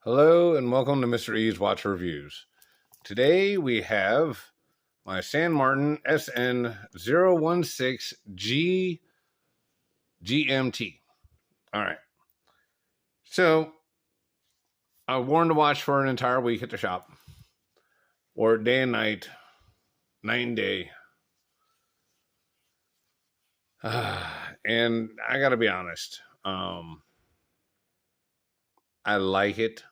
Hello and welcome to Mr. E's Watch Reviews. Today we have my Martin Sn016g GMT. All right. So I worn the watch for an entire week at the shop. Wore it day and night and day. And I got to be honest. I like it,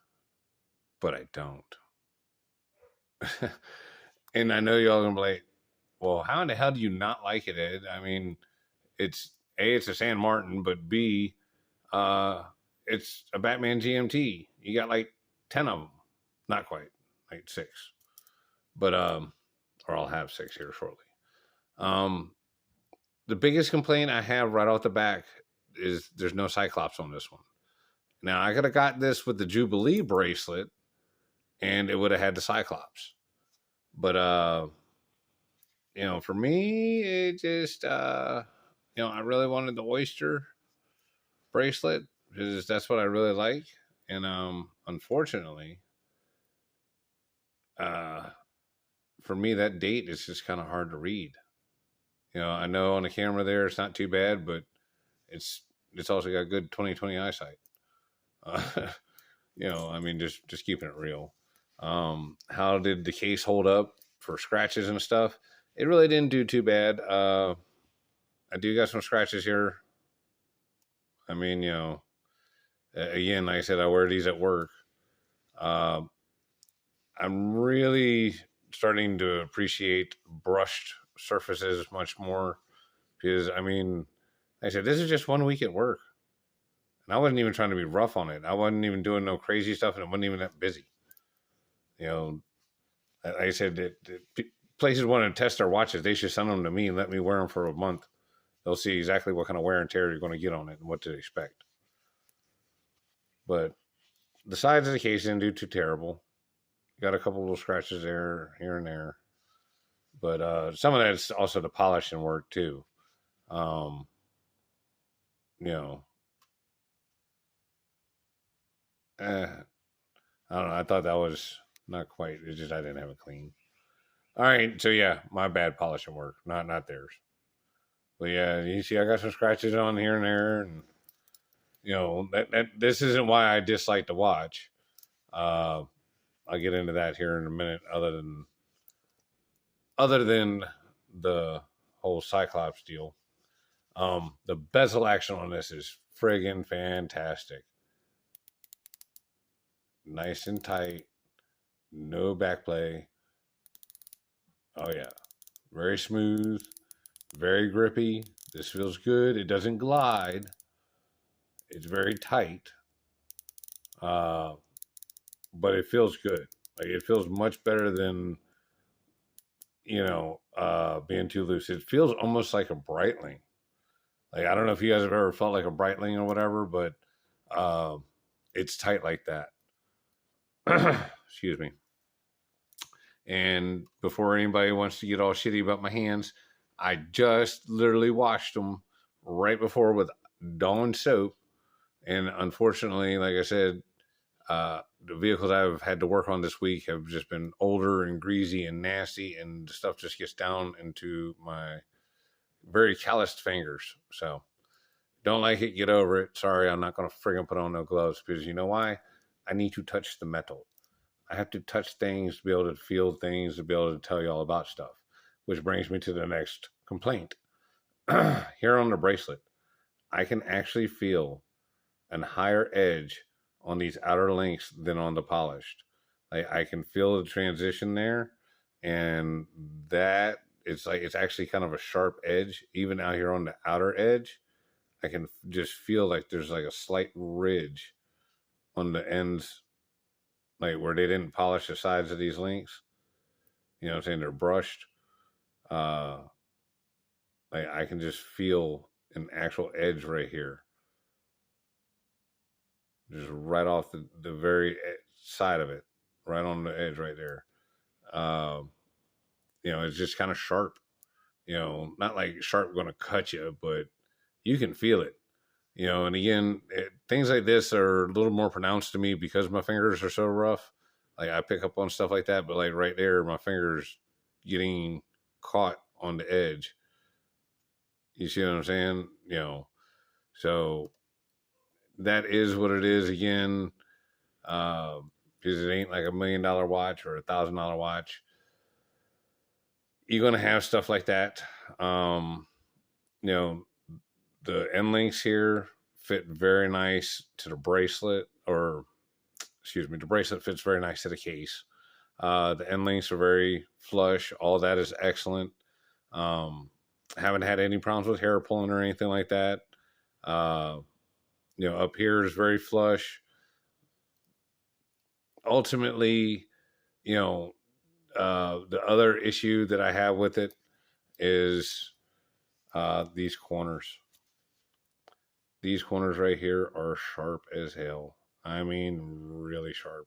but I don't. And I know y'all gonna be like, well, how in the hell do you not like it, Ed? I mean, it's a San Martin, but B, it's a Batman GMT. You got like 10 of them, not quite, like 6, but or I'll have 6 here shortly. The biggest complaint I have right off the back is there's no Cyclops on this one. Now I could have got this with the Jubilee bracelet, and it would have had the Cyclops, but for me, it just I really wanted the oyster bracelet because that's what I really like. And unfortunately, for me, that date is just kind of hard to read. I know on the camera there it's not too bad, but it's also got good 20/20 eyesight. I mean, just keeping it real. How did the case hold up for scratches and stuff? It really didn't do too bad. I do got some scratches here. I mean, again, like I said, I wear these at work. I'm really starting to appreciate brushed surfaces much more because, I mean, like I said, this is just 1 week at work. And I wasn't even trying to be rough on it. I wasn't even doing no crazy stuff, and it wasn't even that busy. Like I said, places want to test their watches. They should send them to me and let me wear them for a month. They'll see exactly what kind of wear and tear you're going to get on it and what to expect. But the sides of the case didn't do too terrible. Got a couple little scratches there, here and there. But some of that's also the polishing work too. I don't know. I thought that was not quite. It's just I didn't have it clean. All right, so yeah, my bad polishing work, not theirs. But yeah, you see, I got some scratches on here and there, and that this isn't why I dislike the watch. I'll get into that here in a minute. Other than the whole Cyclops deal, the bezel action on this is friggin' fantastic. Nice and tight, no backplay. Oh yeah, very smooth, very grippy. This feels good. It doesn't glide. It's very tight, but it feels good. Like it feels much better than being too loose. It feels almost like a Breitling. Like I don't know if you guys have ever felt like a Breitling or whatever, but it's tight like that. Excuse me. And before anybody wants to get all shitty about my hands, I just literally washed them right before with Dawn soap. And unfortunately, like I said, the vehicles I've had to work on this week have just been older and greasy and nasty, and the stuff just gets down into my very calloused fingers. So don't like it, get over it. Sorry, I'm not going to friggin' put on no gloves because you know why? I need to touch the metal. I have to touch things to be able to feel things, to be able to tell you all about stuff, which brings me to the next complaint. Here on the bracelet, I can actually feel a higher edge on these outer links than on the polished. I can feel the transition there, and that it's actually kind of a sharp edge. Even out here on the outer edge, I can just feel like there's like a slight ridge on the ends, like where they didn't polish the sides of these links. You know what I'm saying? They're brushed. Like I can just feel an actual edge right here, just right off the very side of it, right on the edge right there. It's just kind of sharp. Not like sharp going to cut you, but you can feel it. And again, things like this are a little more pronounced to me because my fingers are so rough. Like I pick up on stuff like that, but like right there, my fingers getting caught on the edge. You see what I'm saying? So that is what it is. Again, uh, because it ain't like $1 million watch or $1,000 watch. You're gonna have stuff like that. Um, you know, the end links here fit very nice to the bracelet, or excuse me, the bracelet fits very nice to the case. The end links are very flush. All that is excellent. Um, haven't had any problems with hair pulling or anything like that. Uh, up here is very flush. Ultimately, the other issue that I have with it is these corners. These corners right here are sharp as hell. I mean, really sharp.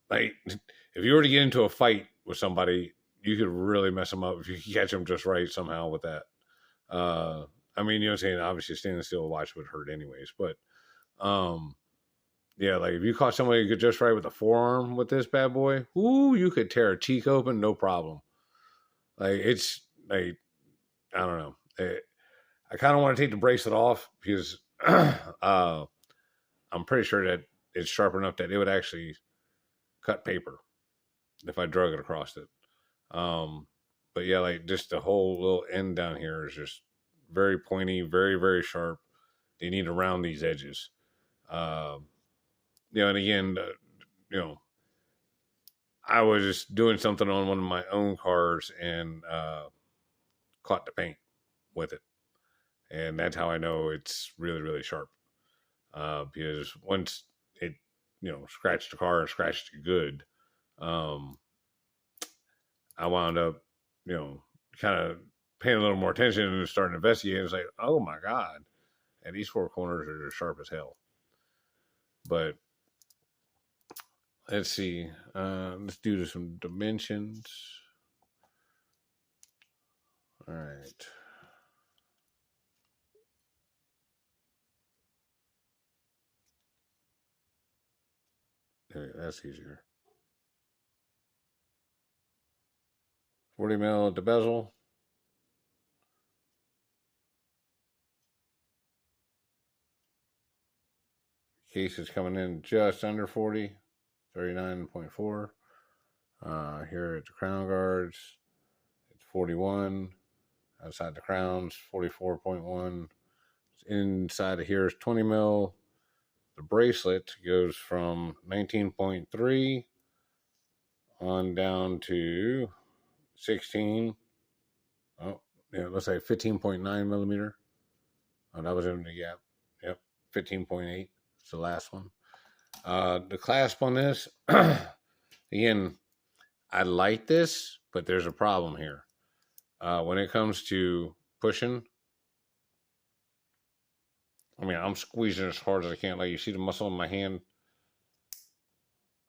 Like, if you were to get into a fight with somebody, you could really mess them up if you catch them just right somehow with that. I mean, you know what I'm saying? Obviously, standing still watch would hurt anyways, but yeah, like if you caught somebody just right with a forearm with this bad boy, ooh, you could tear a cheek open, no problem. Like it's like I don't know. I kind of want to take the bracelet off because I'm pretty sure that it's sharp enough that it would actually cut paper if I drug it across it. But yeah, like just the whole little end down here is just very pointy, very, very sharp. They need to round these edges. And again, I was just doing something on one of my own cars and caught the paint with it. And that's how I know it's really, really sharp. Because once it, scratched the car and scratched it good, um, I wound up, kind of paying a little more attention and starting to investigate. It's like, oh my God. And these four corners are just sharp as hell. But let's see. Let's do some dimensions. All right. That's easier. 40 mil at the bezel. Case is coming in just under 40, 39.4. Here at the crown guards, it's 41. Outside the crowns, 44.1. Inside of here is 20 mil. The bracelet goes from 19.3 on down to 16. Oh, yeah, let's say 15.9 millimeter. Oh, that was in the gap. Yep, 15.8. It's the last one. The clasp on this, again, I like this, but there's a problem here. When it comes to pushing, I mean, I'm squeezing as hard as I can. Like, you see the muscle in my hand?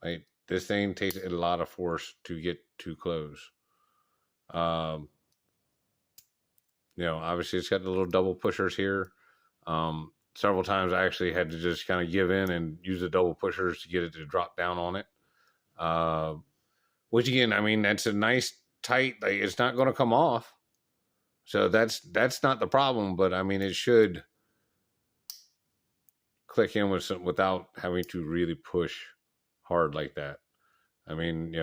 Like, this thing takes a lot of force to get too close. Obviously it's got the little double pushers here. Several times I actually had to just kind of give in and use the double pushers to get it to drop down on it. Which again, I mean, that's a nice tight, like it's not going to come off. So that's not the problem, but I mean, it should click in with some without having to really push hard like that. I mean,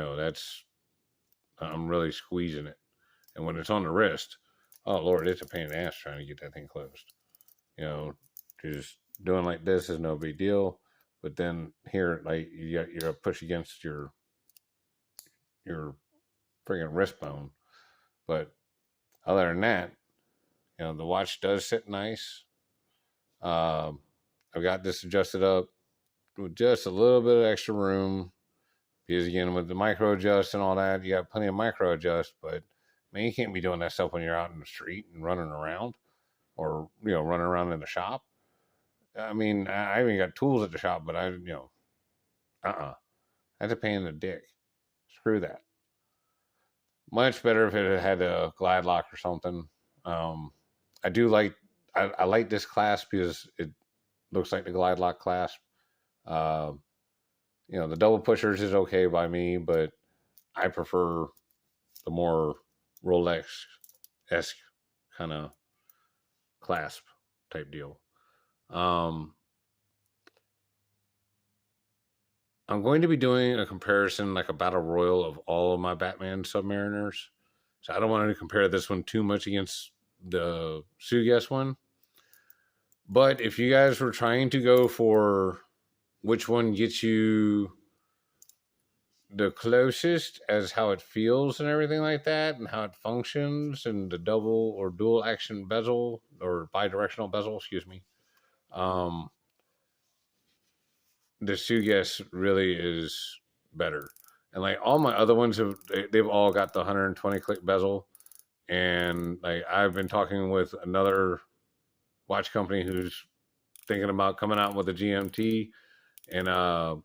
I'm really squeezing it. And when it's on the wrist, oh Lord, it's a pain in the ass trying to get that thing closed. Just doing like this is no big deal. But then here, like you're push against your friggin' wrist bone. But other than that, the watch does sit nice. I've got this adjusted up with just a little bit of extra room. Because again, with the micro adjust and all that, you got plenty of micro adjust, but man, you can't be doing that stuff when you're out in the street and running around or, running around in the shop. I mean, I even got tools at the shop, but that's a pain in the dick. Screw that. Much better if it had a glide lock or something. I do like I like this clasp because it looks like the Glide Lock clasp. Uh, the double pushers is okay by me, but I prefer the more Rolex-esque kind of clasp type deal. I'm going to be doing a comparison, like a battle royal of all of my Batman Submariners. So I don't want to compare this one too much against the Sugas one. But if you guys were trying to go for which one gets you the closest as how it feels and everything like that, and how it functions, and the double or dual action bezel or bidirectional bezel, excuse me, um, the Sugas really is better. And like all my other ones they've all got the 120 click bezel. And like I've been talking with another watch company who's thinking about coming out with a GMT, and I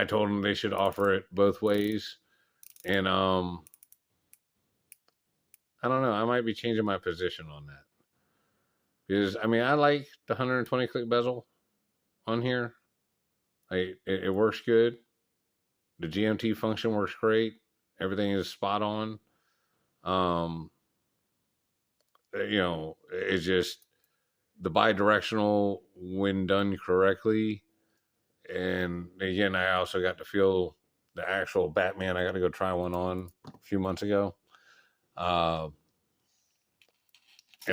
told them they should offer it both ways. And I don't know, I might be changing my position on that, because I mean I like the 120 click bezel on here. Like it works good. The GMT function works great. Everything is spot on. Um, it's just the bidirectional when done correctly. And again, I also got to feel the actual Batman. I got to go try one on a few months ago. And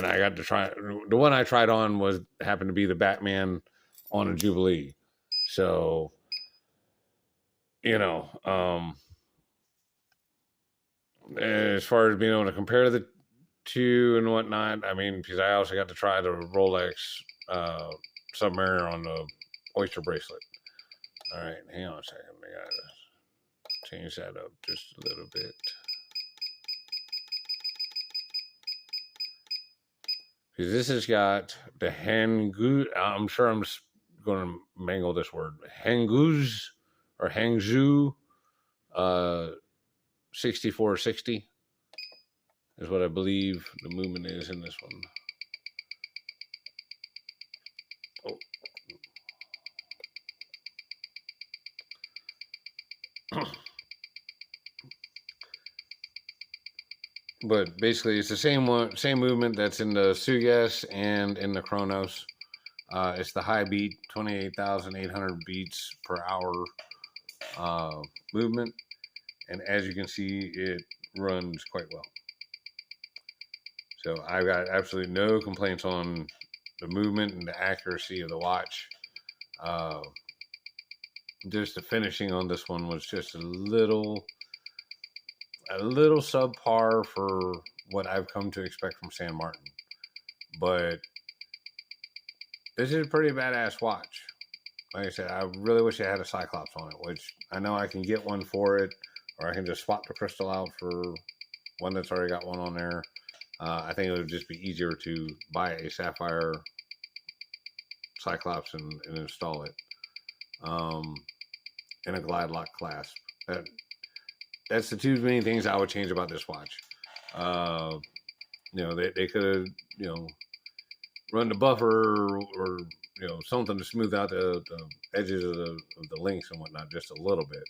I got to try the one I tried on happened to be the Batman on a Jubilee. So, as far as being able to compare the two and whatnot, I mean, because I also got to try the Rolex Submariner on the Oyster bracelet. All right, hang on a second. I gotta change that up just a little bit. Because this has got the Hangzhou. I'm sure I'm just going to mangle this word. Hangzhou or Hangzhou 6460 is what I believe the movement is in this one. Oh. But basically, it's the same movement that's in the Sugas and in the Chronos. It's the high beat, 28,800 beats per hour movement, and as you can see, it runs quite well. So I've got absolutely no complaints on the movement and the accuracy of the watch. Just the finishing on this one was just a little subpar for what I've come to expect from San Martin. But this is a pretty badass watch. Like I said, I really wish I had a Cyclops on it, which I know I can get one for it, or I can just swap the crystal out for one that's already got one on there. I think it would just be easier to buy a Sapphire Cyclops and install it in a Glide Lock clasp. That's the two main things I would change about this watch. They could have, run the buffer or something to smooth out the edges of the links and whatnot just a little bit.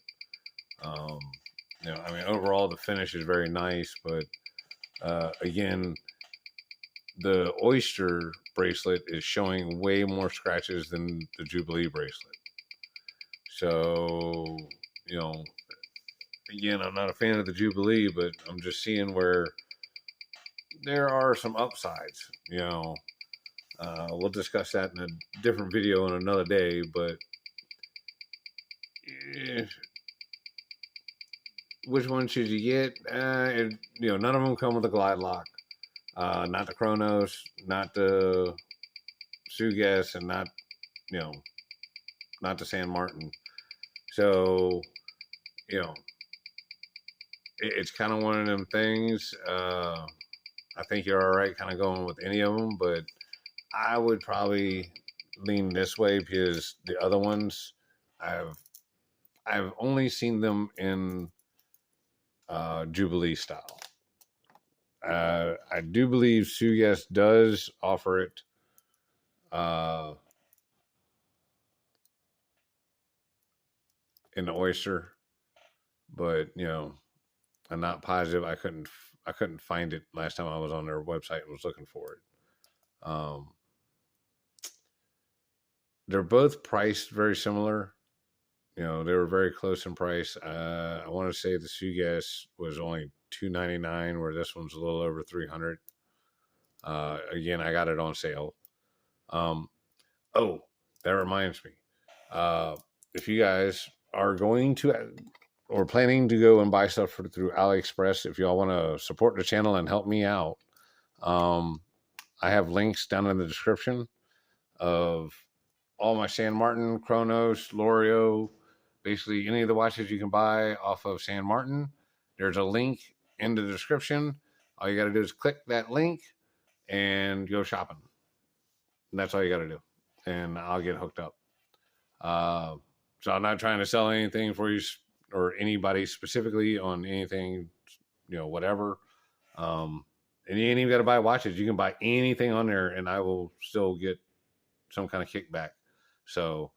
Overall the finish is very nice, but again, the Oyster bracelet is showing way more scratches than the Jubilee bracelet. So, again, I'm not a fan of the Jubilee, but I'm just seeing where there are some upsides. We'll discuss that in a different video on another day, but which one should you get? None of them come with a Glide Lock. Not the Chronos, not the Sugas, and not the San Martin. So, it's kind of one of them things. I think you're all right kind of going with any of them, but I would probably lean this way because the other ones, I've only seen them in Jubilee style. I do believe Sugas does offer it in the Oyster, but I'm not positive. I couldn't find it last time I was on their website and was looking for it. They're both priced very similar. They were very close in price. I want to say the Sugas was only $299, where this one's a little over $300. Again, I got it on sale. Oh, that reminds me. If you guys are going to or planning to go and buy stuff through AliExpress, if y'all want to support the channel and help me out, I have links down in the description of all my San Martin, Chronos, L'Oreal, basically any of the watches you can buy off of San Martin. There's a link in the description. All you got to do is click that link and go shopping. And that's all you got to do. And I'll get hooked up. So I'm not trying to sell anything for you or anybody specifically on anything, whatever. And you ain't even got to buy watches. You can buy anything on there and I will still get some kind of kickback. So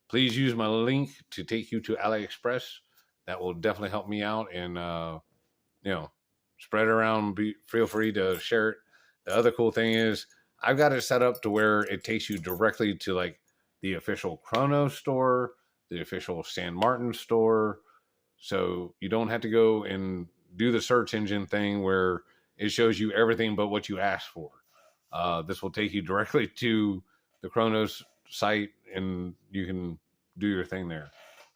please use my link to take you to AliExpress. That will definitely help me out and, spread it around. Feel free to share it. The other cool thing is I've got it set up to where it takes you directly to like the official Chronos store, the official San Martin store. So you don't have to go and do the search engine thing where it shows you everything but what you asked for. This will take you directly to the Chronos site and you can do your thing there,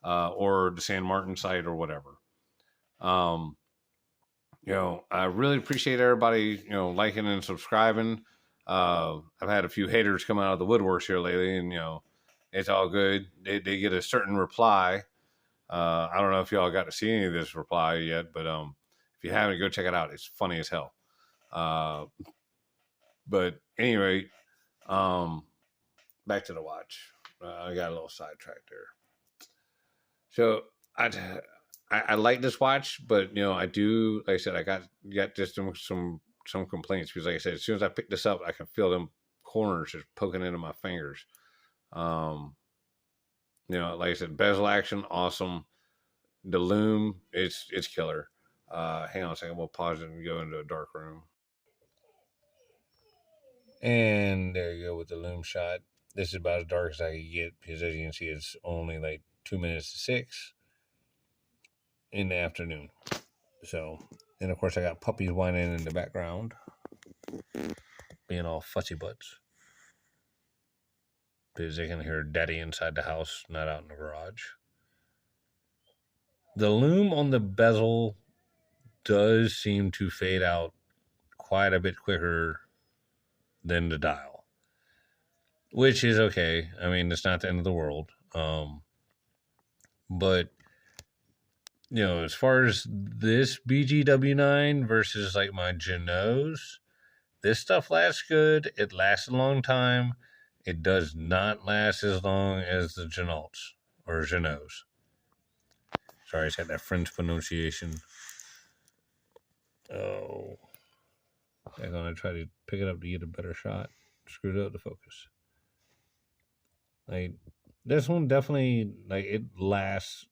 or the San Martin site or whatever. I really appreciate everybody, liking and subscribing. I've had a few haters come out of the woodworks here lately, and it's all good. They get a certain reply. I don't know if y'all got to see any of this reply yet, but if you haven't, go check it out. It's funny as hell. But anyway, back to the watch. I got a little sidetracked there. So I like this watch, but I do, like I said, I got just some complaints because, like I said, as soon as I pick this up, I can feel them corners just poking into my fingers. Like I said, Bezel Action, awesome. The Lume, it's killer. Hang on a second, we'll pause it and go into a dark room. And there you go with the Lume shot. This is about as dark as I can get because, as you can see, it's only like 2 minutes to 6 in the afternoon. So, and of course, I got puppies whining in the background, being all fussy butts, because they can hear daddy inside the house, not out in the garage. The Lume on the bezel does seem to fade out quite a bit quicker than the dial, which is okay. I mean, it's not the end of the world. But as far as this BGW9 versus like my Genos, this stuff lasts good. It lasts a long time. It does not last as long as the Genos or Genos. Sorry, I just had that French pronunciation. Oh. I'm going to try to pick it up to get a better shot. Screwed up the focus. Like, this one definitely, like, it lasts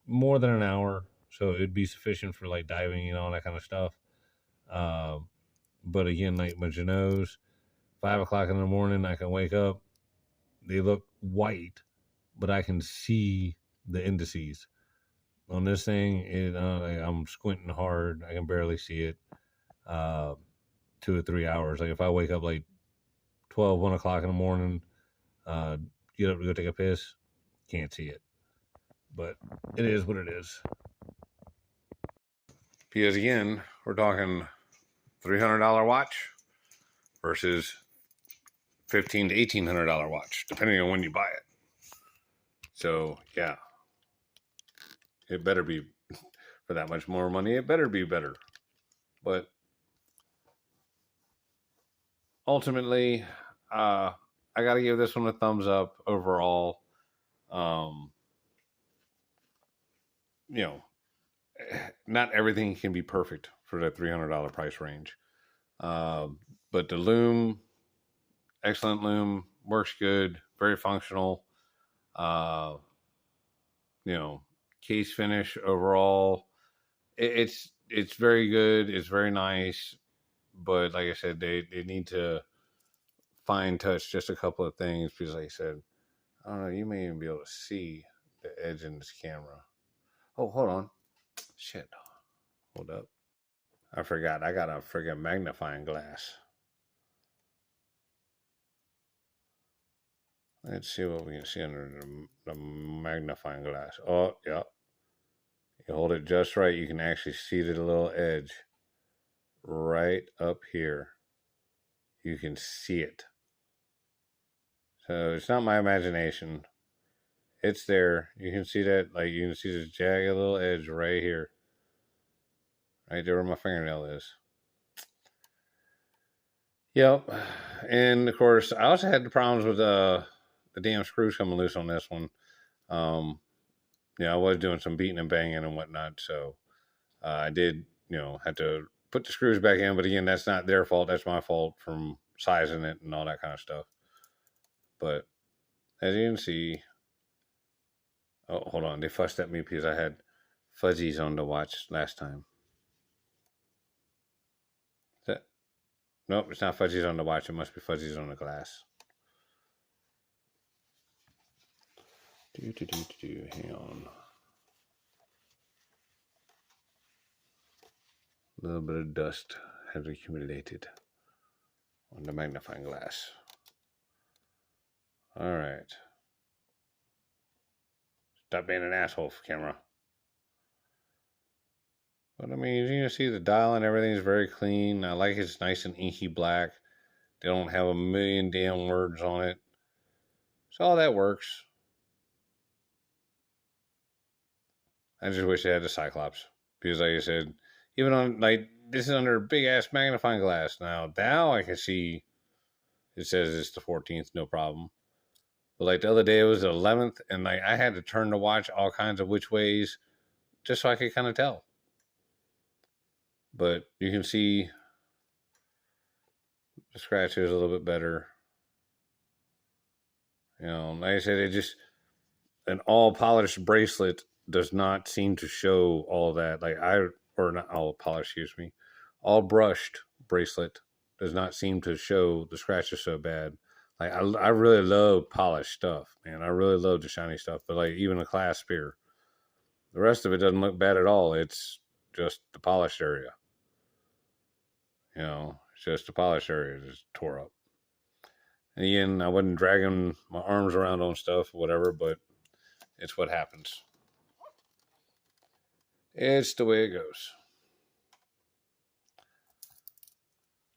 more than an hour. So it'd be sufficient for, like, diving and all that kind of stuff. But again, like my Genos, 5 o'clock in the morning, I can wake up. They look white, but I can see the indices. On this thing, I'm squinting hard. I can barely see it. 2 or 3 hours. Like if I wake up like 12, 1 o'clock in the morning, get up to go take a piss, can't see it. But it is what it is. Because again, we're talking $300 watch versus $1,500 to $1,800 watch, depending on when you buy it. So yeah, it better be for that much more money. It better be better. But ultimately, I got to give this one a thumbs up overall. Not everything can be perfect for that $300 price range. But the Lume, excellent Lume, works good, very functional. You know, case finish overall, it's very good. It's very nice, but like I said, they need to fine touch just a couple of things because, like I said, I don't know. You may even be able to see the edge in this camera. Oh, hold on. Shit. Hold up. I forgot. I got a friggin' magnifying glass. Let's see what we can see under the magnifying glass. Oh, yeah. You hold it just right. You can actually see the little edge right up here. You can see it. So it's not my imagination. It's there. You can see that. Like, you can see this jagged little edge right here. Right there where my fingernail is. Yep. And of course, I also had the problems with the damn screws coming loose on this one. I was doing some beating and banging and whatnot, so I did, have to put the screws back in. But again, that's not their fault. That's my fault from sizing it and all that kind of stuff. But as you can see, oh, hold on, they fussed at me because I had fuzzies on the watch last time. Nope, it's not fuzzies on the watch. It must be fuzzies on the glass. Hang on. A little bit of dust has accumulated on the magnifying glass. All right. Stop being an asshole, camera. But I mean, you can see the dial and everything's very clean. I like it's nice and inky black. They don't have a million damn words on it. So all that works. I just wish they had the Cyclops. Because like I said, even on, like, this is under a big ass magnifying glass. Now I can see it says it's the 14th, no problem. But like the other day, it was the 11th, and like I had to turn the watch all kinds of which ways just so I could kind of tell. But you can see the scratch is a little bit better. Like I said, an all polished bracelet does not seem to show all that. Or not all polished, all brushed bracelet does not seem to show the scratches so bad. Like I really love polished stuff, man. I really love the shiny stuff. But like even a clasp here, the rest of it doesn't look bad at all. It's just the polished area. It's just the polished area is tore up. And again, I wasn't dragging my arms around on stuff, whatever, but it's what happens. It's the way it goes.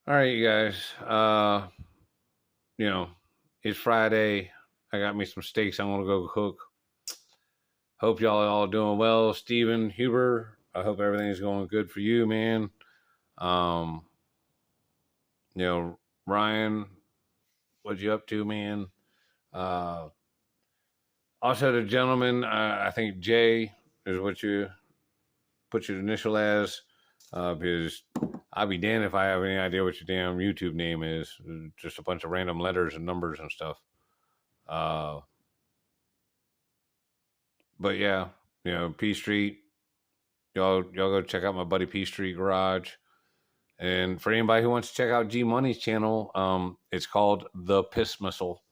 All right, you guys. It's Friday. I got me some steaks I'm going to go cook. Hope y'all are all doing well. Steven, Huber, I hope everything's going good for you, man. Ryan, what you up to, man? Also, the gentleman, I think Jay is what you put your initial as, because I'll be damned if I have any idea what your damn YouTube name is. Just a bunch of random letters and numbers and stuff. But yeah, P Street. Y'all go check out my buddy P Street Garage. And for anybody who wants to check out G Money's channel, it's called The Piss Missile.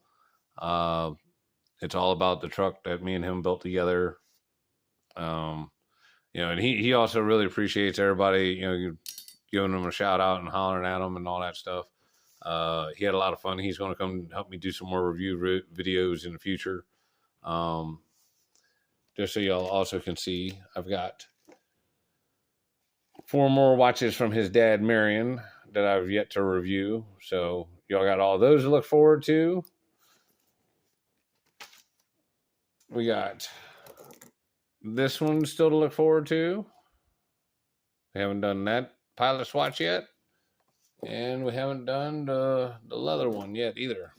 It's all about the truck that me and him built together. And he also really appreciates everybody, giving him a shout out and hollering at him and all that stuff. He had a lot of fun. He's going to come help me do some more review videos in the future. Just so y'all also can see, I've got 4 more watches from his dad, Marion, that I've yet to review. So y'all got all those to look forward to. We got this one still to look forward to. We haven't done that pilot's watch yet. And we haven't done the leather one yet either.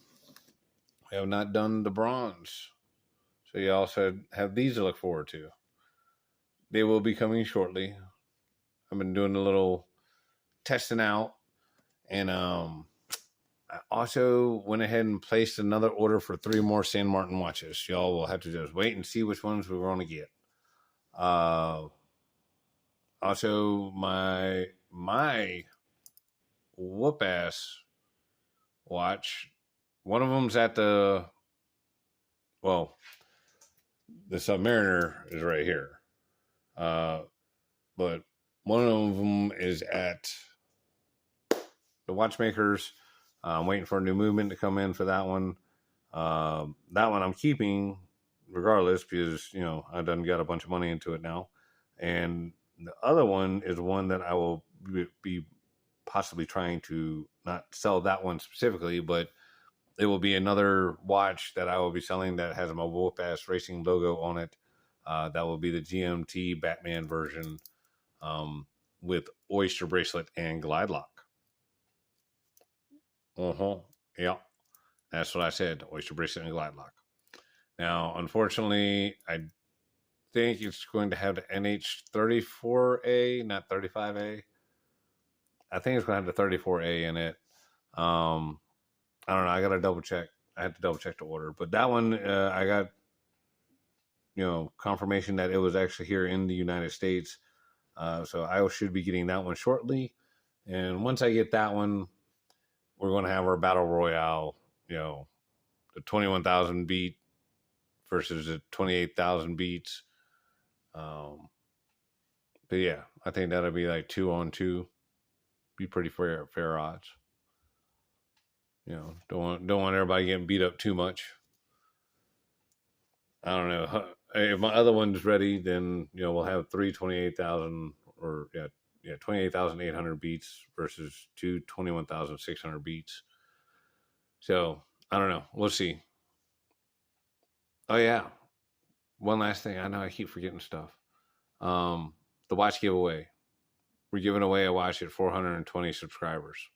We have not done the bronze. So you also have these to look forward to. They will be coming shortly. I've been doing a little testing out. And I also went ahead and placed another order for 3 more San Martin watches. Y'all will have to just wait and see which ones we're going to get. Also, my whoop ass watch. One of them's at the Submariner is right here. But one of them is at the watchmakers. I'm waiting for a new movement to come in for that one. That one I'm keeping regardless because, I done got a bunch of money into it now. And the other one is one that I will be possibly trying to not sell that one specifically, but it will be another watch that I will be selling that has a Whoop Ass Racing logo on it. That will be the GMT Batman version with Oyster Bracelet and Glide Lock. Yeah, that's what I said. Oyster Bracelet and Glide Lock. Now, unfortunately, I think it's going to have the NH34A, not 35A. I think it's going to have the 34A in it. I don't know. I got to double check. I had to double check the order. But that one, I got, confirmation that it was actually here in the United States. So I should be getting that one shortly. And once I get that one, we're going to have our Battle Royale, the 21,000 beat versus the 28,000 beats. But yeah, I think that'll be like 2-on-2. Be pretty fair odds. Don't want everybody getting beat up too much. I don't know. If my other one's ready, then we'll have 3 28,000 or 28,800 beats versus 2 21,600 beats. So I don't know. We'll see. Oh yeah, one last thing. I know I keep forgetting stuff. The watch giveaway. We're giving away a watch at 420 subscribers.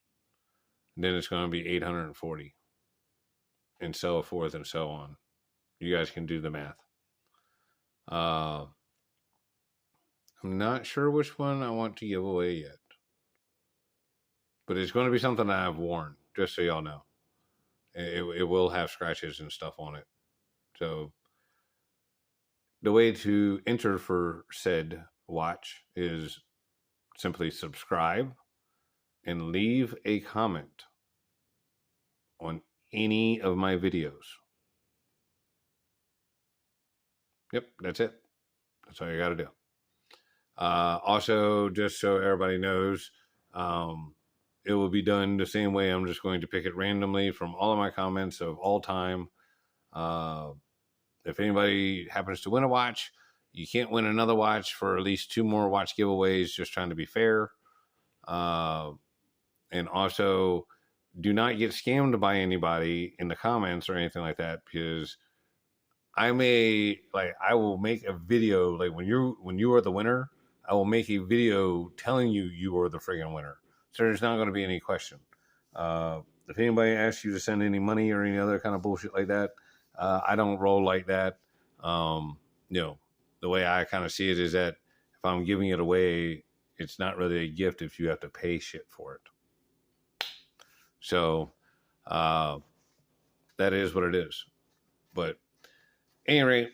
And then it's going to be 840, and so forth and so on. You guys can do the math. I'm not sure which one I want to give away yet, but it's going to be something I've worn, just so y'all know. It will have scratches and stuff on it. So the way to enter for said watch is simply subscribe and leave a comment on any of my videos. Yep, that's it. That's all you got to do. Also, just so everybody knows, it will be done the same way. I'm just going to pick it randomly from all of my comments of all time. If anybody happens to win a watch, you can't win another watch for at least 2 more watch giveaways, just trying to be fair. And also, do not get scammed by anybody in the comments or anything like that, because I will make a video, like when you are the winner, I will make a video telling you are the friggin' winner. So there's not going to be any question. If anybody asks you to send any money or any other kind of bullshit like that, I don't roll like that. The way I kind of see it is that if I'm giving it away, it's not really a gift if you have to pay shit for it. So that is what it is. But at any rate,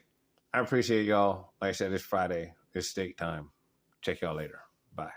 I appreciate y'all. Like I said, it's Friday. It's steak time. Check y'all later. Bye.